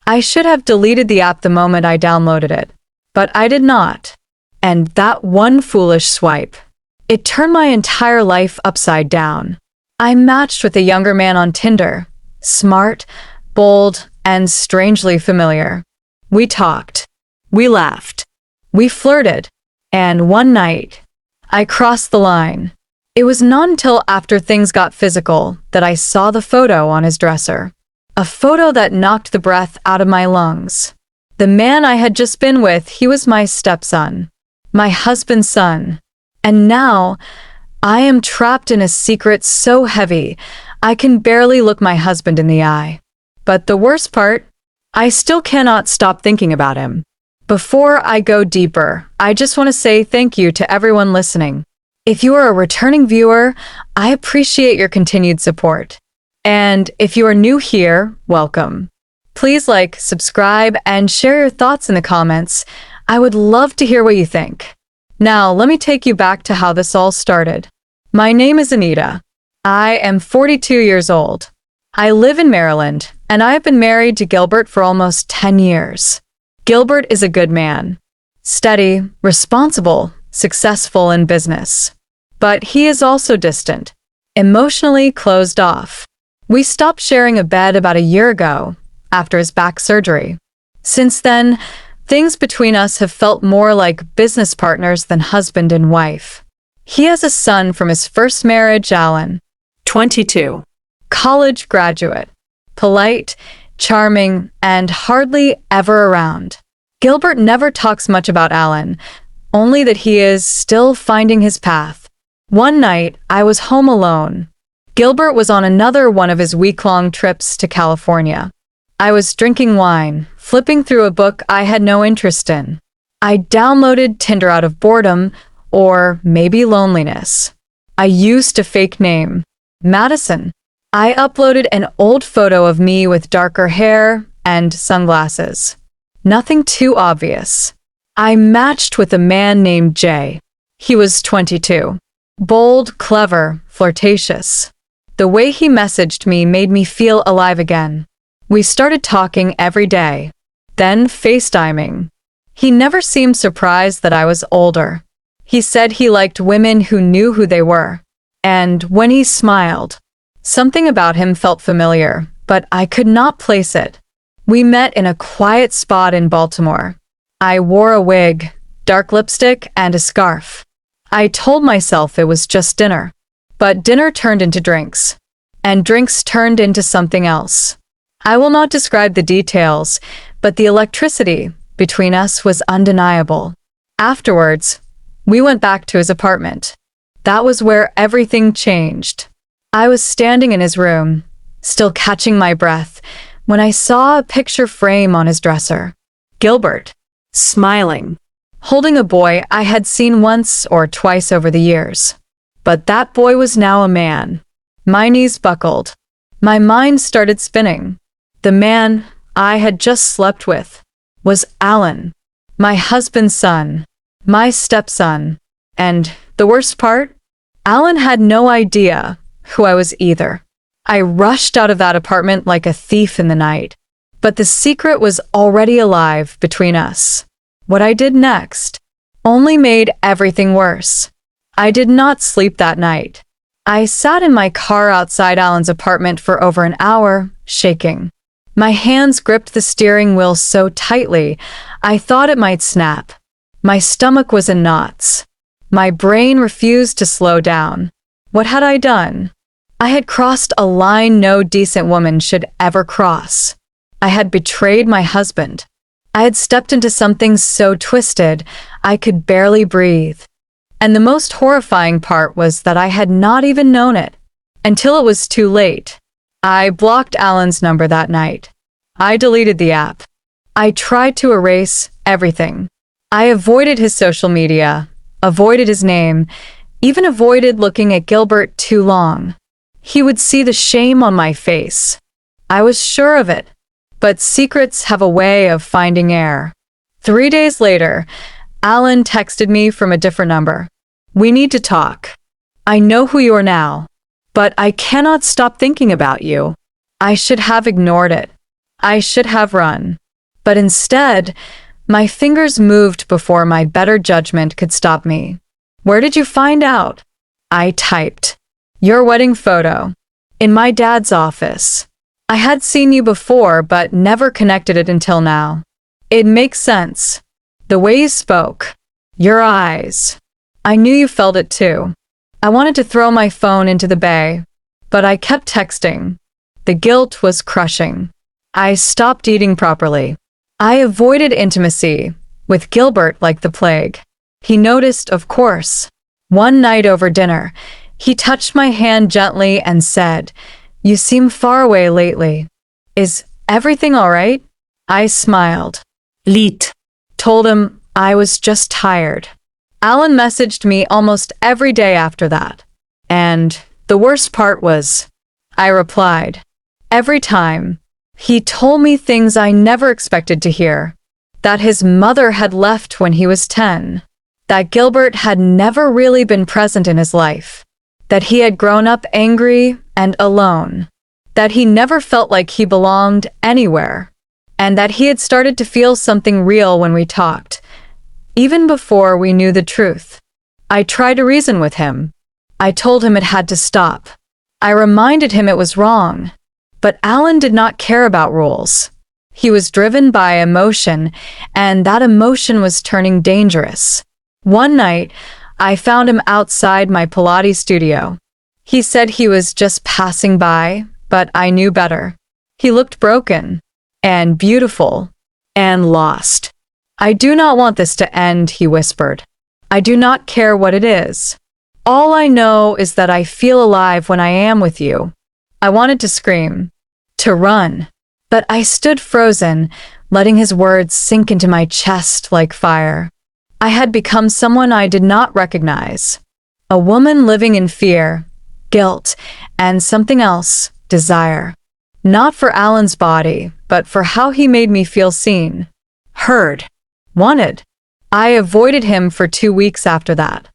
I should have deleted the app the moment I downloaded it, but I did not. And that one foolish swipe, it turned my entire life upside down. I matched with a younger man on Tinder, smart, bold, and strangely familiar. We talked. We laughed. We flirted. And one night, I crossed the line. It was not until after things got physical that I saw the photo on his dresser. A photo that knocked the breath out of my lungs. The man I had just been with, he was my stepson, my husband's son. And now, I am trapped in a secret so heavy, I can barely look my husband in the eye. But the worst part, I still cannot stop thinking about him. Before I go deeper, I just want to say thank you to everyone listening. If you are a returning viewer, I appreciate your continued support. And if you are new here, welcome. Please like, subscribe, and share your thoughts in the comments. I would love to hear what you think. Now, let me take you back to how this all started. My name is Anita. I am 42 years old. I live in Maryland, and I have been married to Gilbert for almost 10 years. Gilbert is a good man. Steady, responsible, successful in business. But he is also distant, emotionally closed off. We stopped sharing a bed about a year ago, after his back surgery. Since then, things between us have felt more like business partners than husband and wife. He has a son from his first marriage, Alan, 22, college graduate, polite, charming, and hardly ever around. Gilbert never talks much about Alan, only that he is still finding his path. One night, I was home alone. Gilbert was on another one of his week-long trips to California. I was drinking wine, flipping through a book I had no interest in. I downloaded Tinder out of boredom, or maybe loneliness. I used a fake name, Madison. I uploaded an old photo of me with darker hair and sunglasses. Nothing too obvious. I matched with a man named Jay. He was 22. Bold, clever, flirtatious. The way he messaged me made me feel alive again. We started talking every day, then FaceTiming. He never seemed surprised that I was older. He said he liked women who knew who they were. And when he smiled, something about him felt familiar, but I could not place it. We met in a quiet spot in Baltimore. I wore a wig, dark lipstick, and a scarf. I told myself it was just dinner. But dinner turned into drinks. And drinks turned into something else. I will not describe the details, but the electricity between us was undeniable. Afterwards, we went back to his apartment. That was where everything changed. I was standing in his room, still catching my breath, when I saw a picture frame on his dresser. Gilbert, smiling, holding a boy I had seen once or twice over the years. But that boy was now a man. My knees buckled. My mind started spinning. The man I had just slept with was Alan, my husband's son, my stepson. And the worst part? Alan had no idea who I was either. I rushed out of that apartment like a thief in the night. But the secret was already alive between us. What I did next only made everything worse. I did not sleep that night. I sat in my car outside Alan's apartment for over an hour, shaking. My hands gripped the steering wheel so tightly, I thought it might snap. My stomach was in knots. My brain refused to slow down. What had I done? I had crossed a line no decent woman should ever cross. I had betrayed my husband. I had stepped into something so twisted, I could barely breathe. And the most horrifying part was that I had not even known it, until it was too late. I blocked Alan's number that night. I deleted the app. I tried to erase everything. I avoided his social media, avoided his name, even avoided looking at Gilbert too long. He would see the shame on my face. I was sure of it. But secrets have a way of finding air. 3 days later, Alan texted me from a different number. "We need to talk. I know who you are now, but I cannot stop thinking about you." I should have ignored it. I should have run. But instead, my fingers moved before my better judgment could stop me. Where did you find out? I typed. Your wedding photo. In my dad's office. I had seen you before, but never connected it until now. It makes sense. The way you spoke. Your eyes. I knew you felt it too. I wanted to throw my phone into the bay, but I kept texting. The guilt was crushing. I stopped eating properly. I avoided intimacy, with Gilbert like the plague. He noticed, of course. One night over dinner, he touched my hand gently and said, "You seem far away lately. Is everything all right?" I smiled. Liet. Told him I was just tired. Alan messaged me almost every day after that. And the worst part was, I replied. Every time. He told me things I never expected to hear. That his mother had left when he was 10. That Gilbert had never really been present in his life. That he had grown up angry and alone. That he never felt like he belonged anywhere. And that he had started to feel something real when we talked, even before we knew the truth. I tried to reason with him. I told him it had to stop. I reminded him it was wrong. But Alan did not care about rules. He was driven by emotion, and that emotion was turning dangerous. One night, I found him outside my Pilates studio. He said he was just passing by, but I knew better. He looked broken, and beautiful, and lost. I do not want this to end, he whispered. I do not care what it is. All I know is that I feel alive when I am with you. I wanted to scream, to run, but I stood frozen, letting his words sink into my chest like fire. I had become someone I did not recognize. A woman living in fear, guilt, and something else, desire. Not for Alan's body, but for how he made me feel seen, heard, wanted. I avoided him for 2 weeks after that.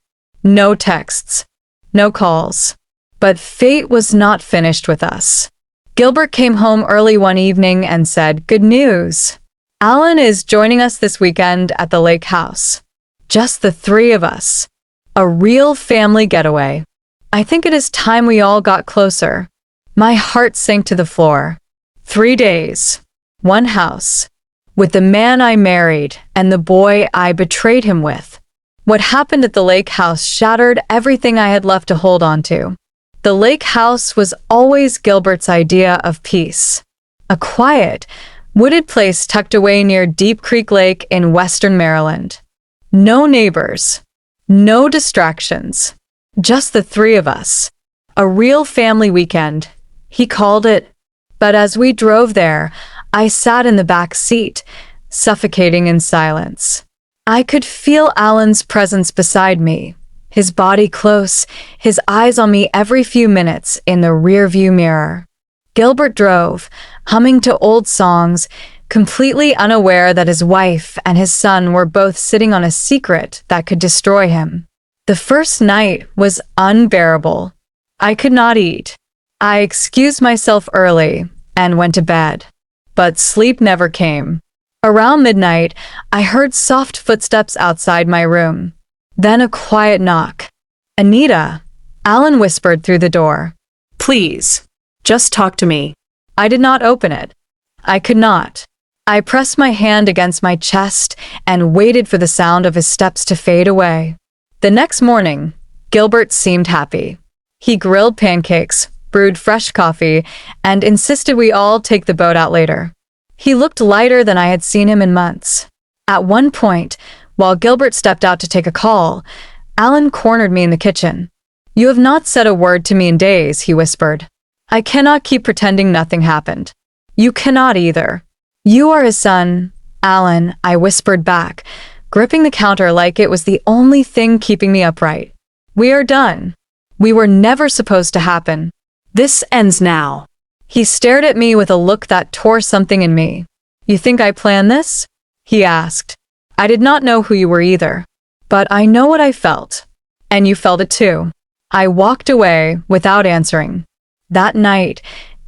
No texts, no calls. But fate was not finished with us. Gilbert came home early one evening and said, "Good news. Alan is joining us this weekend at the lake house. Just the 3 of us. A real family getaway. I think it is time we all got closer." My heart sank to the floor. 3 days. 1 house. With the man I married and the boy I betrayed him with. What happened at the lake house shattered everything I had left to hold on to. The lake house was always Gilbert's idea of peace. A quiet, wooded place tucked away near Deep Creek Lake in western Maryland. No neighbors. No distractions. Just the 3 of us. A real family weekend, he called it. But as we drove there, I sat in the back seat, suffocating in silence. I could feel Alan's presence beside me, his body close, his eyes on me every few minutes in the rearview mirror. Gilbert drove, humming to old songs, completely unaware that his wife and his son were both sitting on a secret that could destroy him. The first night was unbearable. I could not eat. I excused myself early and went to bed, but sleep never came. Around midnight, I heard soft footsteps outside my room. Then a quiet knock. "Anita," Alan whispered through the door. "Please, just talk to me." I did not open it. I could not. I pressed my hand against my chest and waited for the sound of his steps to fade away. The next morning, Gilbert seemed happy. He grilled pancakes, brewed fresh coffee, and insisted we all take the boat out later. He looked lighter than I had seen him in months. At one point, while Gilbert stepped out to take a call, Alan cornered me in the kitchen. "You have not said a word to me in days," he whispered. "I cannot keep pretending nothing happened. You cannot either." "You are his son, Alan," I whispered back, gripping the counter like it was the only thing keeping me upright. "We are done. We were never supposed to happen. This ends now." He stared at me with a look that tore something in me. "You think I planned this?" he asked. "I did not know who you were either. But I know what I felt. And you felt it too." I walked away without answering. That night,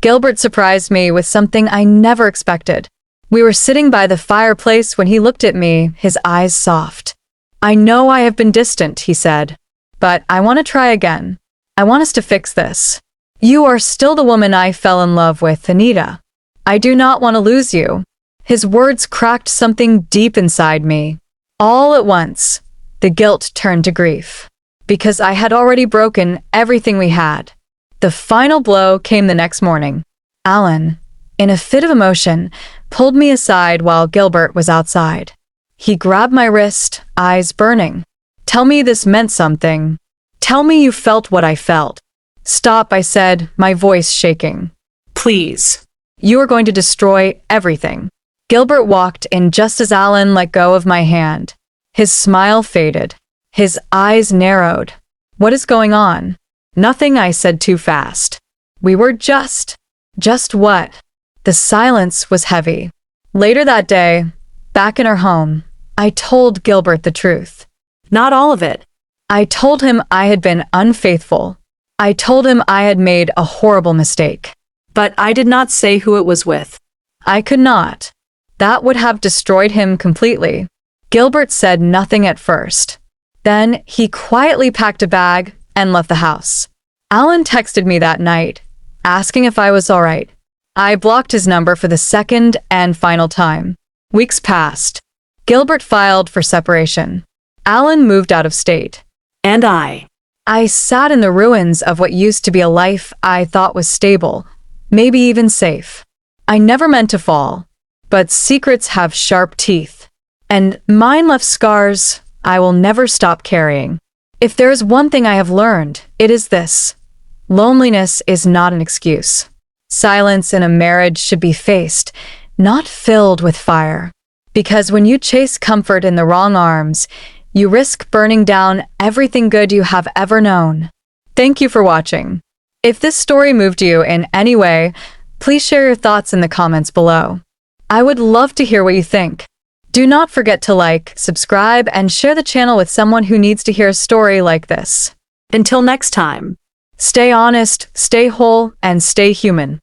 Gilbert surprised me with something I never expected. We were sitting by the fireplace when he looked at me, his eyes soft. "I know I have been distant," he said, "but I want to try again. I want us to fix this. You are still the woman I fell in love with, Anita. I do not want to lose you." His words cracked something deep inside me. All at once, the guilt turned to grief, because I had already broken everything we had. The final blow came the next morning. Alan, in a fit of emotion, pulled me aside while Gilbert was outside. He grabbed my wrist, eyes burning. "Tell me this meant something. Tell me you felt what I felt." "Stop," I said, my voice shaking. "Please. You are going to destroy everything." Gilbert walked in just as Alan let go of my hand. His smile faded. His eyes narrowed. "What is going on?" "Nothing," I said too fast. "We were just what?" The silence was heavy. Later that day, back in our home, I told Gilbert the truth. Not all of it. I told him I had been unfaithful. I told him I had made a horrible mistake. But I did not say who it was with. I could not. That would have destroyed him completely. Gilbert said nothing at first. Then he quietly packed a bag and left the house. Alan texted me that night, asking if I was all right. I blocked his number for the second and final time. Weeks passed. Gilbert filed for separation. Alan moved out of state. And I sat in the ruins of what used to be a life I thought was stable, maybe even safe. I never meant to fall, but secrets have sharp teeth. And mine left scars I will never stop carrying. If there is one thing I have learned, it is this. Loneliness is not an excuse. Silence in a marriage should be faced, not filled with fire. Because when you chase comfort in the wrong arms, you risk burning down everything good you have ever known. Thank you for watching. If this story moved you in any way, please share your thoughts in the comments below. I would love to hear what you think. Do not forget to like, subscribe, and share the channel with someone who needs to hear a story like this. Until next time, stay honest, stay whole, and stay human.